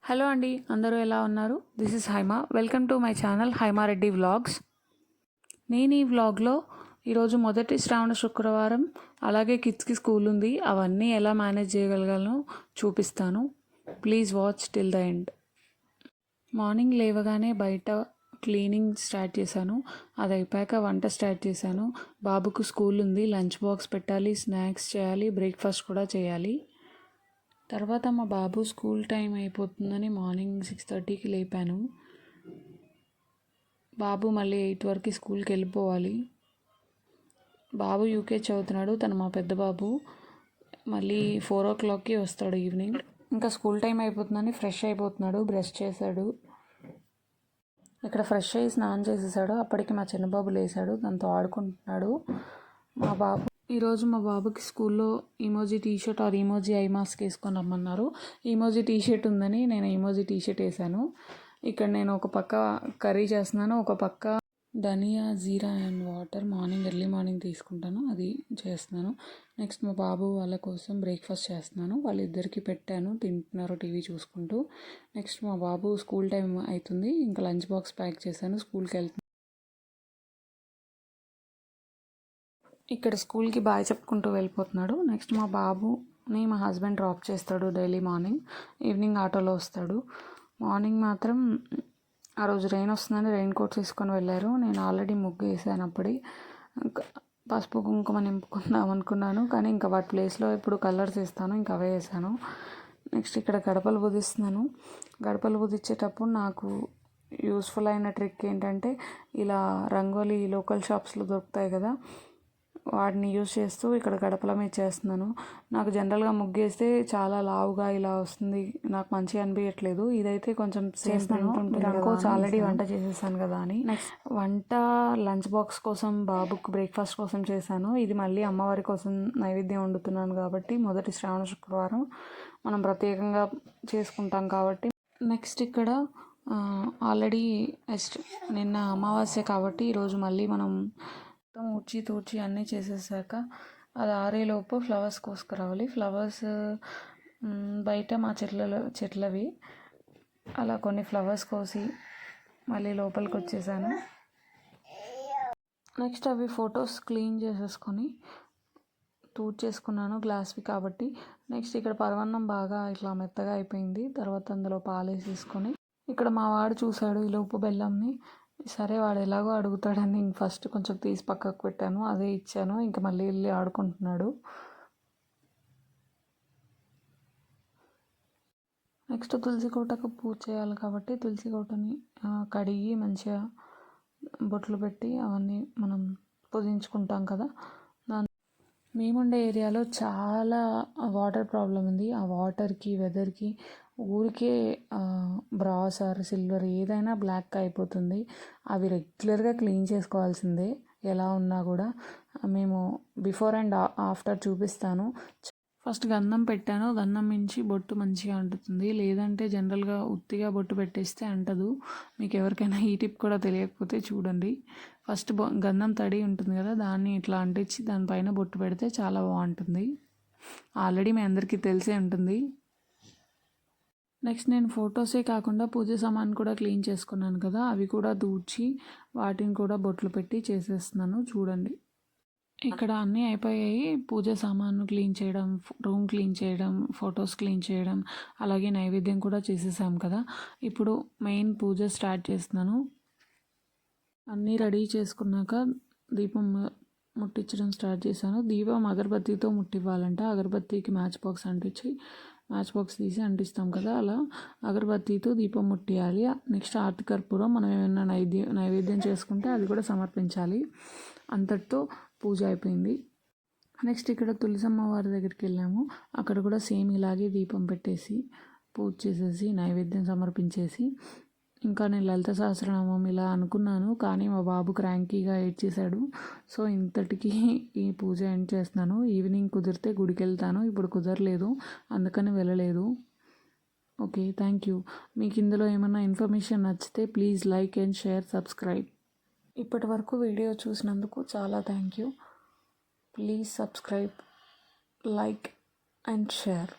Hello అండి, అందరూ ఎలా ఉన్నారు? This is Haima. Welcome to my channel Haimareddy vlogs. నేను ఈ వ్లాగ్లో ఈరోజు మొదటి శ్రావణ శుక్రవారం, అలాగే కిడ్స్కి స్కూల్ ఉంది, అవన్నీ ఎలా మేనేజ్ చేయగలగాలో చూపిస్తాను. Please watch till the end. Morning లేవగానే బయట క్లీనింగ్ స్టార్ట్ చేశాను. అది అయిపోయాక వంట స్టార్ట్ చేశాను. బాబుకు స్కూల్ ఉంది, లంచ్ బాక్స్ పెట్టాలి, స్నాక్స్ చేయాలి, బ్రేక్ఫాస్ట్ కూడా చేయాలి. తర్వాత మా బాబు స్కూల్ టైం అయిపోతుందని మార్నింగ్ 6:30కి లేపాను. బాబు మళ్ళీ 8 వరకు స్కూల్కి వెళ్ళిపోవాలి. బాబు యూకే చదువుతున్నాడు, తను మా పెద్ద బాబు. మళ్ళీ 4 o'clockకి వస్తాడు ఈవినింగ్. ఇంకా స్కూల్ టైం అయిపోతుందని ఫ్రెష్ అయిపోతున్నాడు, బ్రష్ చేశాడు. ఇక్కడ ఫ్రెష్ అయ్యి స్నానం చేసేసాడు. అప్పటికి మా చిన్నబాబు లేచాడు, తనతో ఆడుకుంటున్నాడు. ఈరోజు మా బాబుకి స్కూల్లో emoji t shirt or emoji eye mask వేసుకొని రమ్మన్నారు. ఈమోజీ టీషర్ట్ ఉందని నేను ఈమోజీ టీషర్ట్ వేసాను. ఇక్కడ నేను ఒక పక్క కర్రీ చేస్తున్నాను, ఒక పక్క ధనియా, జీరా అండ్ వాటర్ ఎర్లీ మార్నింగ్ తీసుకుంటాను, అది చేస్తున్నాను. నెక్స్ట్ మా బాబు వాళ్ళ కోసం బ్రేక్ఫాస్ట్ చేస్తున్నాను. వాళ్ళిద్దరికి పెట్టాను, తింటున్నారు టీవీ చూసుకుంటూ. నెక్స్ట్ మా బాబు స్కూల్ టైం అవుతుంది, ఇంకా లంచ్ బాక్స్ ప్యాక్ చేశాను, స్కూల్కి వెళ్తున్నాను. ఇక్కడ స్కూల్కి బాయ్ చెప్పుకుంటూ వెళ్ళిపోతున్నాడు. నెక్స్ట్ మా బాబుని మా హస్బెండ్ డ్రాప్ చేస్తాడు డైలీ మార్నింగ్. ఈవినింగ్ ఆటోలో వస్తాడు. మార్నింగ్ మాత్రం ఆ రోజు రెయిన్ వస్తుందని రెయిన్ కోట్ తీసుకొని వెళ్ళారు. నేను ఆల్రెడీ ముగ్గు వేసాను. అప్పటి పసుపు కుంకుమ నింపుకుందాం అనుకున్నాను, కానీ ఇంకా వాటి ప్లేస్లో ఇప్పుడు కలర్స్ వేస్తాను, ఇంకా అవే వేసాను. నెక్స్ట్ ఇక్కడ గడపలు పూజిస్తున్నాను. గడపలు పూజించేటప్పుడు నాకు యూస్ఫుల్ అయిన ట్రిక్ ఏంటంటే, ఇలా రంగోలీ లోకల్ షాప్స్లో దొరుకుతాయి కదా, వాటిని యూజ్ చేస్తూ ఇక్కడ గడపల మీద చేస్తున్నాను. నాకు జనరల్గా ముగ్గేస్తే చాలా లావుగా ఇలా వస్తుంది, నాకు మంచిగా అనిపించట్లేదు. ఇదైతే కొంచెం చేస్తాను. అనుకోవచ్చు ఆల్రెడీ వంట చేసేసాను కదా అని. నెక్స్ట్ వంట లంచ్ బాక్స్ కోసం, బాబుకు బ్రేక్ఫాస్ట్ కోసం చేశాను. ఇది మళ్ళీ అమ్మవారి కోసం నైవేద్యం వండుతున్నాను కాబట్టి, మొదటి శ్రావణ శుక్రవారం మనం ప్రత్యేకంగా చేసుకుంటాం కాబట్టి. నెక్స్ట్ ఇక్కడ ఆల్రెడీ నిన్న అమావాస్య కాబట్టి ఈరోజు మళ్ళీ మనం ఊడ్చి తూడ్చి అన్నీ చేసేసాక అది ఆరేలోపు ఫ్లవర్స్ కోసుకురావాలి. ఫ్లవర్స్ బయట మా చెట్లవి, అలా కొన్ని ఫ్లవర్స్ కోసి మళ్ళీ లోపలికి వచ్చేసాను. నెక్స్ట్ అవి ఫొటోస్ క్లీన్ చేసేసుకొని తూడ్చేసుకున్నాను, గ్లాస్వి కాబట్టి. నెక్స్ట్ ఇక్కడ పరమాన్నం బాగా ఇట్లా మెత్తగా అయిపోయింది. తర్వాత అందులో పాలేసేసుకొని, ఇక్కడ మా వాడు చూశాడు ఈలోపు బెల్లంని. సరే వాడు ఎలాగో అడుగుతాడని ఫస్ట్ కొంచెం తీసి పక్కకు పెట్టాను, అదే ఇచ్చాను. ఇంకా మళ్ళీ వెళ్ళి ఆడుకుంటున్నాడు. నెక్స్ట్ తులసి కోటకు పూజ చేయాలి కాబట్టి తులసి కోటని కడిగి మంచిగా బొట్లు పెట్టి అవన్నీ మనం పూజించుకుంటాం కదా. మేముండే ఏరియాలో చాలా వాటర్ ప్రాబ్లం ఉంది. ఆ వాటర్కి, వెదర్కి ఊరికే బ్రాస్ ఆర్ సిల్వర్ ఏదైనా బ్లాక్ అయిపోతుంది. అవి రెగ్యులర్గా క్లీన్ చేసుకోవాల్సిందే ఎలా ఉన్నా కూడా. మేము బిఫోర్ అండ్ ఆఫ్టర్ చూపిస్తాను. ఫస్ట్ గంధం పెట్టాను, గంధం మించి బొట్టు మంచిగా అంటుతుంది. లేదంటే జనరల్గా ఉత్తిగా బొట్టు పెట్టేస్తే అంటదు. మీకు ఎవరికైనా ఈ టిప్ కూడా తెలియకపోతే చూడండి. ఫస్ట్ గంధం తడి ఉంటుంది కదా, దాన్ని ఇట్లా అంటించి దానిపైన బొట్టు పెడితే చాలా బాగుంటుంది. ఆల్రెడీ మీ అందరికీ తెలిసే ఉంటుంది. నెక్స్ట్ నేను ఫొటోసే కాకుండా పూజ సామాన్ కూడా క్లీన్ చేసుకున్నాను కదా, అవి కూడా దూడ్చి వాటిని కూడా బొట్లు పెట్టి చేసేస్తున్నాను. చూడండి, ఇక్కడ అన్నీ అయిపోయాయి. పూజ సామాను క్లీన్ చేయడం, రూమ్ క్లీన్ చేయడం, ఫొటోస్ క్లీన్ చేయడం, అలాగే నైవేద్యం కూడా చేసేసాం కదా. ఇప్పుడు మెయిన్ పూజ స్టార్ట్ చేస్తున్నాను. అన్నీ రెడీ చేసుకున్నాక దీపం ముట్టించడం స్టార్ట్ చేశాను. దీపం అగరబత్తితో ముట్టివ్వాలంట. అగరబత్తికి మ్యాచ్ బాక్స్ అంటించి మ్యాచ్ బాక్స్ తీసి అంటిస్తాం కదా, అలా అగరబత్తితో దీపం ముట్టియాలి. నెక్స్ట్ ఆర్తి కర్పూరం, మనం ఏమైనా నైవేద్యం చేసుకుంటే అది కూడా సమర్పించాలి. అంతటితో పూజ అయిపోయింది. నెక్స్ట్ ఇక్కడ తులసమ్మ వారి దగ్గరికి వెళ్ళాము. అక్కడ కూడా సేమ్ ఇలాగే దీపం పెట్టేసి పూజ చేసేసి నైవేద్యం సమర్పించేసి, ఇంకా నేను లలిత సహస్రనామం ఇలా అనుకున్నాను, కానీ మా బాబు క్రాంకీగా ఏడ్చేశాడు. సో ఇంతటికి ఈ పూజ ఎండ్ చేస్తున్నాను. ఈవినింగ్ కుదిరితే గుడికి వెళ్తాను, ఇప్పుడు కుదరలేదు అందుకని వెళ్ళలేదు. Okay, thank you. మీకు ఇందులో ఏమైనా ఇన్ఫర్మేషన్ నచ్చితే please like and share, subscribe. ఇప్పటి వరకు వీడియో చూసినందుకు చాలా thank you. Please subscribe, like and share.